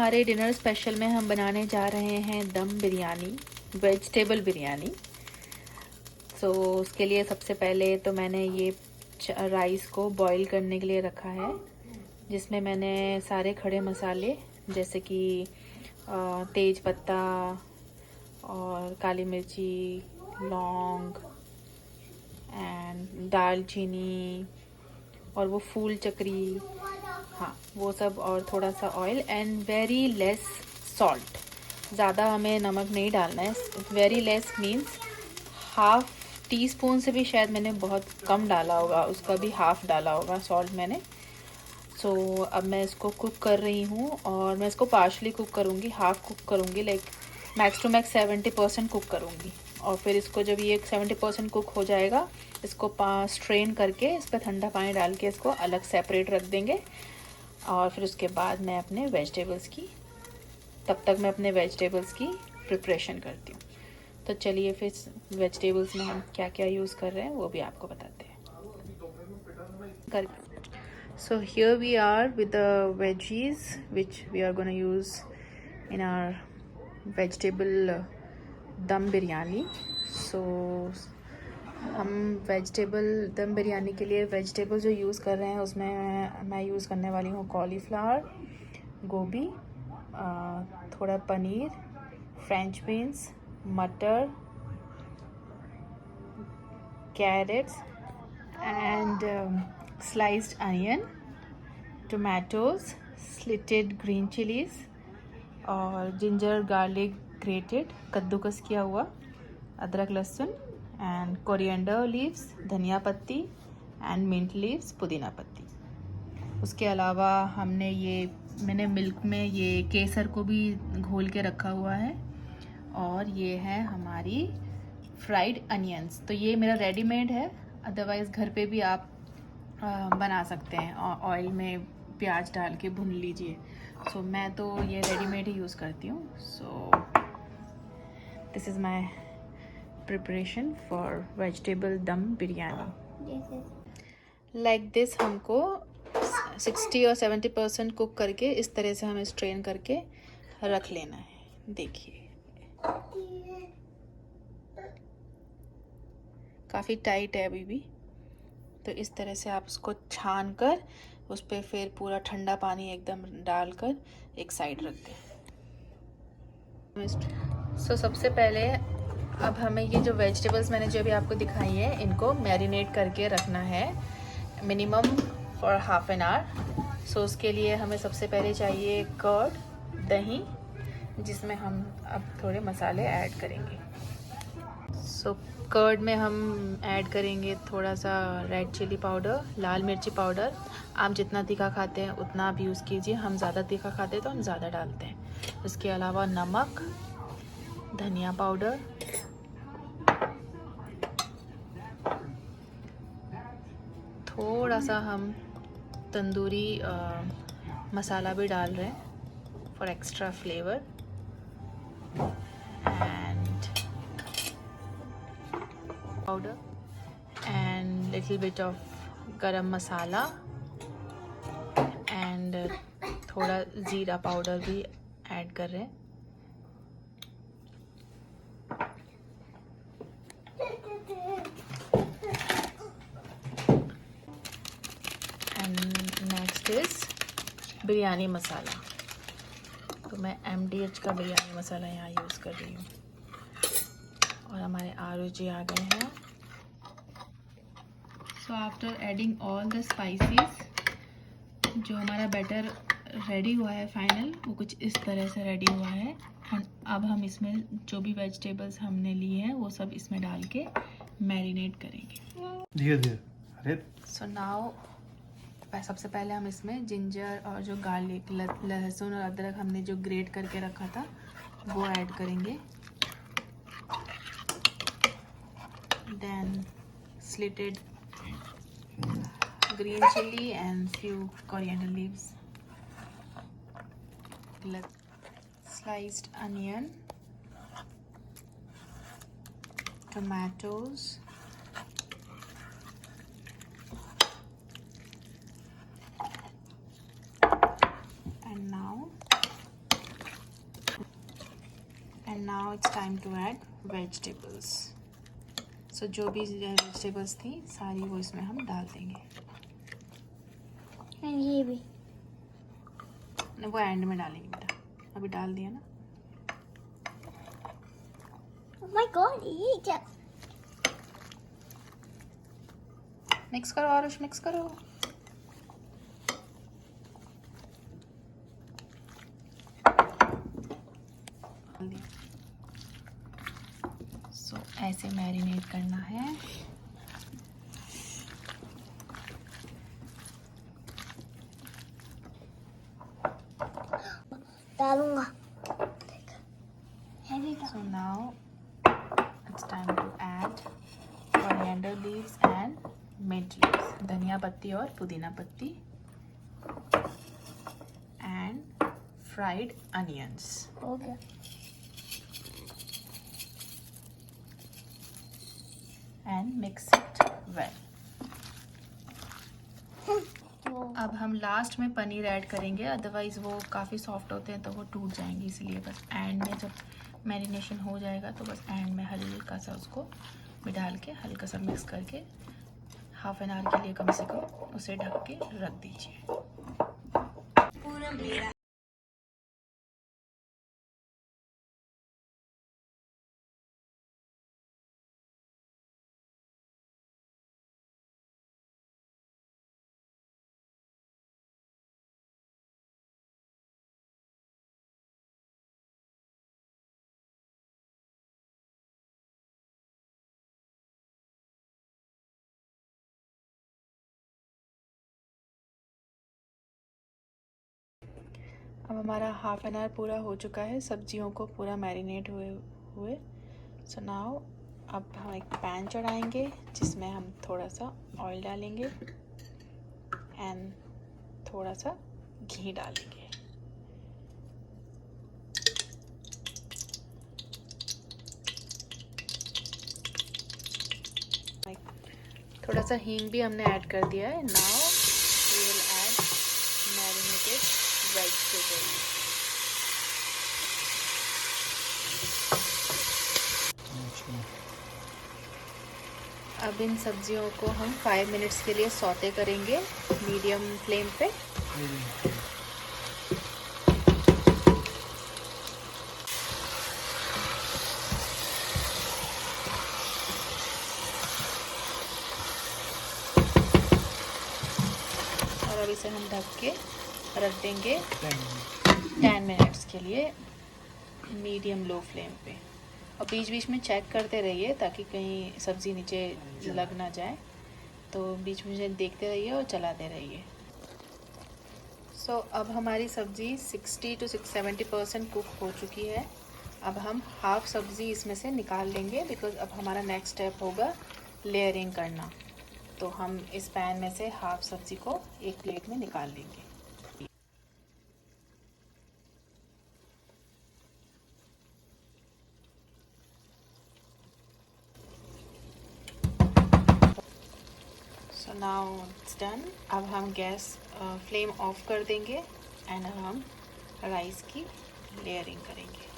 हमारे dinner special में हम बनाने जा रहे हैं दम बिरयानी, वेजिटेबल बिरयानी। सो उसके लिए सबसे पहले तो मैंने ये राइस को बॉईल करने के लिए रखा है, जिसमें मैंने सारे खड़े मसाले जैसे कि तेज पत्ता और काली मिर्ची, लौंग एंड दालचीनी और वो फूल चक्री, हाँ वो सब, और थोड़ा सा oil and very less salt. ज़्यादा हमें नमक नहीं डालना है। Very less means half tea spoon से भी शायद मैंने बहुत कम डाला होगा, उसका भी हाफ डाला होगा सॉल्ट मैंने। सो अब मैं इसको कुक कर रही हूँ और मैं इसको पार्शली कुक करूँगी, हाफ कुक करूँगी, like max to max 70% cook करूँगी। और फिर इसको जब ये 70% कुक हो जाएगा, इसको स्ट्रेन करके इस पर ठंडा पानी डाल के इसको अलग सेपरेट रख देंगे। और फिर उसके बाद मैं अपने वेजिटेबल्स की प्रिपरेशन करती हूँ। तो चलिए फिर वेजिटेबल्स में हम क्या क्या यूज़ कर रहे हैं वो भी आपको बताते हैं। So here we are with the veggies which we are going to use in our vegetable दम बिरयानी। So हम वेजिटेबल दम बिरयानी के लिए वेजिटेबल जो यूज़ कर रहे हैं उसमें मैं यूज़ करने वाली हूँ कॉलीफ्लावर, गोभी, थोड़ा पनीर, फ्रेंच बीन्स, मटर, carrots and sliced onion, tomatoes, slitted green chillies और जिंजर गार्लिक ग्रेटेड, कद्दूकस किया हुआ, अदरक लहसुन एंड कोरिएंडर लीव्स, धनिया पत्ती एंड मिंट लीव्स, पुदीना पत्ती। उसके अलावा मैंने मिल्क में ये केसर को भी घोल के रखा हुआ है। और ये है हमारी फ्राइड अनियंस। तो ये मेरा रेडीमेड है, अदरवाइज़ घर पे भी आप बना सकते हैं, ऑयल में प्याज डाल के भून लीजिए। सो मैं तो ये रेडीमेड ही यूज़ करती हूँ। So this is my preparation for vegetable दम बिरयानी। लाइक दिस हमको 60 और 70% कुक करके इस तरह से हमें स्ट्रेन करके रख लेना है। देखिए काफ़ी टाइट है अभी भी, तो इस तरह से आप उसको छान कर उस पर फिर पूरा ठंडा पानी एकदम डालकर एक साइड रख दें। सो सबसे पहले अब हमें ये जो वेजिटेबल्स मैंने जो अभी आपको दिखाई है इनको मैरिनेट करके रखना है minimum for half an hour. So उसके लिए हमें सबसे पहले चाहिए कर्ड, दही, जिसमें हम अब थोड़े मसाले ऐड करेंगे। सो कर्ड में हम ऐड करेंगे थोड़ा सा रेड चिली पाउडर, लाल मिर्ची पाउडर। आप जितना तीखा खाते हैं उतना आप यूज़ कीजिए, हम ज़्यादा तीखा खाते हैं तो हम ज़्यादा डालते हैं। उसके अलावा नमक, धनिया पाउडर, थोड़ा सा हम तंदूरी मसाला भी डाल रहे हैं for extra flavour, and powder and little bit of गरम मसाला एंड थोड़ा ज़ीरा पाउडर भी ऐड कर रहे हैं। एंड नेक्स्ट इज़ बिरयानी मसाला। तो मैं MDH का बिरयानी मसाला यहाँ यूज़ कर रही हूँ। और हमारे आरू जी आ गए हैं। So after adding all the spices, जो हमारा बैटर रेडी हुआ है फाइनल, वो कुछ इस तरह से रेडी हुआ है। एंड अब हम इसमें जो भी वेजिटेबल्स हमने लिए हैं वो सब इसमें डाल के मैरिनेट करेंगे धीरे धीरे। सो नाउ सबसे पहले हम इसमें जिंजर और जो गार्लिक, लहसुन और अदरक हमने जो ग्रेट करके रखा था वो ऐड करेंगे। Then slitted green chili and few coriander leaves, sliced onion, tomatoes, and now and now it's time to add vegetables. So जो भी वेजिटेबल्स थी सारी वो इसमें हम डाल देंगे। ये भी वो एंड में डालेंगे बेटा, अभी डाल दिया ना। oh my god, ये क्या? मिक्स करो आरुष, मिक्स करो। सो ऐसे मैरिनेट करना है। डालूंगा। So now it's time to add coriander leaves and mint leaves, धनिया पत्ती और पुदीना पत्ती, and fried onions. हो गया। And mix it well. अब हम लास्ट में पनीर ऐड करेंगे, अदरवाइज वो काफ़ी सॉफ्ट होते हैं तो वो टूट जाएंगे, इसलिए बस एंड में जब मैरिनेशन हो जाएगा तो बस एंड में हल्का सा उसको भी डाल के हल्का सा मिक्स करके हाफ एन आवर के लिए कम से कम उसे ढक के रख दीजिए। अब हमारा हाफ एन आवर पूरा हो चुका है, सब्जियों को पूरा मैरिनेट हुए हुए। सो नाउ अब हम एक पैन चढ़ाएंगे जिसमें हम थोड़ा सा ऑयल डालेंगे एंड थोड़ा सा घी डालेंगे। थोड़ा सा हींग भी हमने ऐड कर दिया है। Now we will add marinated vegetables. अब इन सब्जियों को हम 5 मिनट्स के लिए सौते करेंगे मीडियम फ्लेम पे। और अब इसे हम ढक के रख देंगे 10 मिनट्स के लिए मीडियम लो फ्लेम पे। और बीच बीच में चेक करते रहिए ताकि कहीं सब्ज़ी नीचे लग ना जाए, तो बीच में देखते रहिए और चलाते रहिए। सो अब हमारी सब्ज़ी 60 to 70% कुक हो चुकी है। अब हम हाफ़ सब्ज़ी इसमें से निकाल लेंगे बिकॉज़ अब हमारा नेक्स्ट स्टेप होगा लेयरिंग करना। तो हम इस पैन में से हाफ़ सब्ज़ी को एक प्लेट में निकाल लेंगे। So now it's done. अब हम गैस फ्लेम ऑफ कर देंगे एंड अब हम राइस की लेयरिंग करेंगे।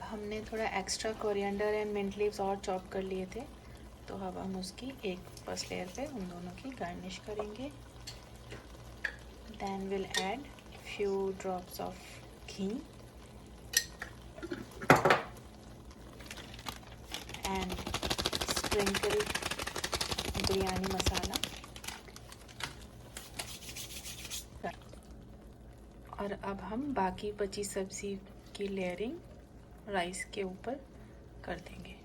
हमने थोड़ा extra coriander and mint leaves और चॉप कर लिए थे, तो अब हम उसकी एक फर्स्ट लेयर पे उन दोनों की गार्निश करेंगे। Then will add few drops of ghee and sprinkle biryani masala. और अब हम बाकी बची सब्ज़ी की लेयरिंग राइस के ऊपर कर देंगे।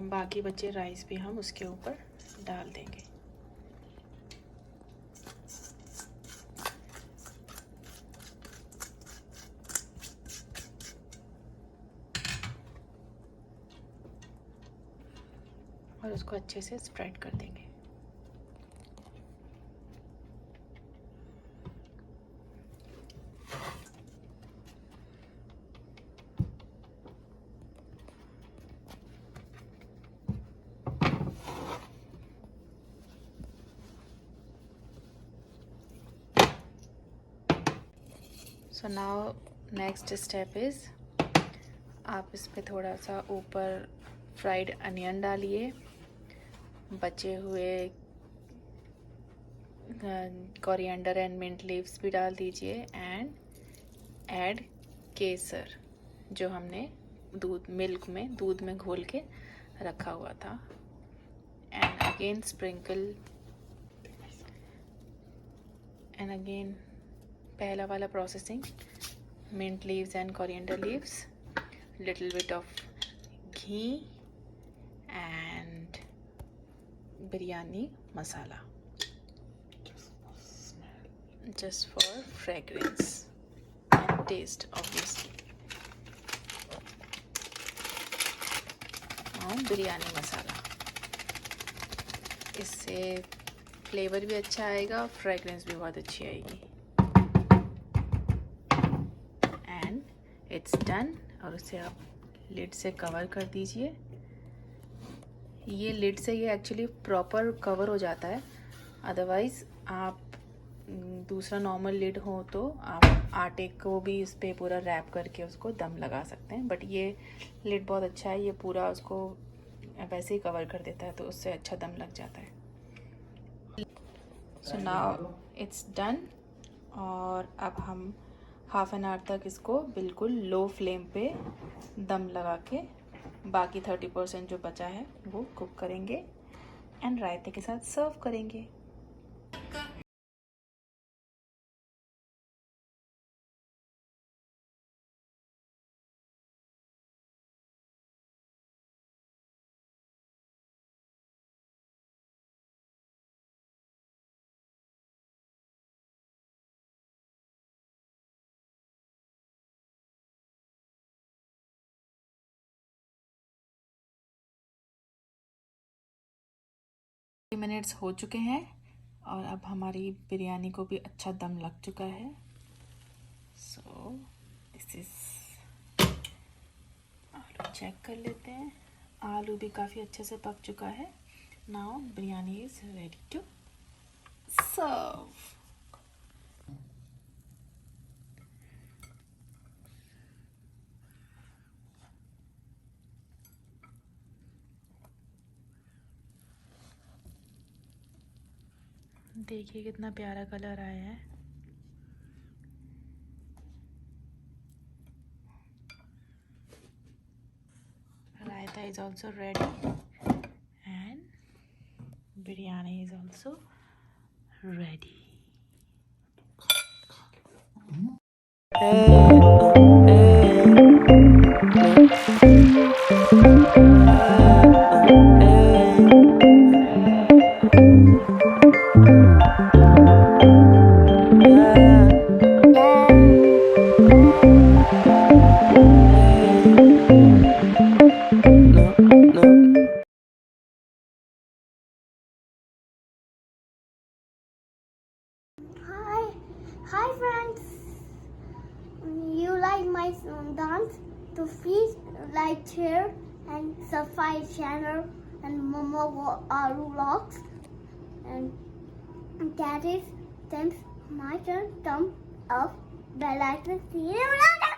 बाकी बचे राइस भी हम उसके ऊपर डाल देंगे। और उसको अच्छे से स्प्रेड कर देंगे। So now next step is, आप इस पे थोड़ा सा ऊपर फ्राइड अनियन डालिए, बचे हुए कोरिएंडर एंड मिंट लीव्स भी डाल दीजिए, एंड ऐड केसर जो हमने दूध में घोल के रखा हुआ था, and again sprinkle, and again पहला वाला processing, mint leaves and coriander leaves, little bit of ghee and biryani masala, just for fragrance and taste obviously. और बिरयानी मसाला, इससे फ्लेवर भी अच्छा आएगा, फ्रेगरेंस भी बहुत अच्छी आएगी। It's done. और उसे आप लिड से कवर कर दीजिए। ये लिड से ये एक्चुअली प्रॉपर कवर हो जाता है, अदरवाइज़ आप दूसरा नॉर्मल लिड हो तो आप आटे को भी इस पर पूरा रैप करके उसको दम लगा सकते हैं, बट ये लिड बहुत अच्छा है, ये पूरा उसको वैसे ही कवर कर देता है, तो उससे अच्छा दम लग जाता है। So now it's done. और अब हम हाफ एन आवर तक इसको बिल्कुल लो फ्लेम पे दम लगा के बाकी 30% जो बचा है वो कुक करेंगे एंड रायते के साथ सर्व करेंगे। मिनट्स हो चुके हैं और अब हमारी बिरयानी को भी अच्छा दम लग चुका है। सो दिस इज, आलू चेक कर लेते हैं, आलू भी काफ़ी अच्छे से पक चुका है। Now biryani is ready to serve. देखिए कितना प्यारा कलर आया है। Raita is also ready and biryani is also ready. Hi friends. You like my dance? To please like, share, and subscribe channel and Momo vlogs. And that is thanks my turn. Thumb up, bell icon. See you later.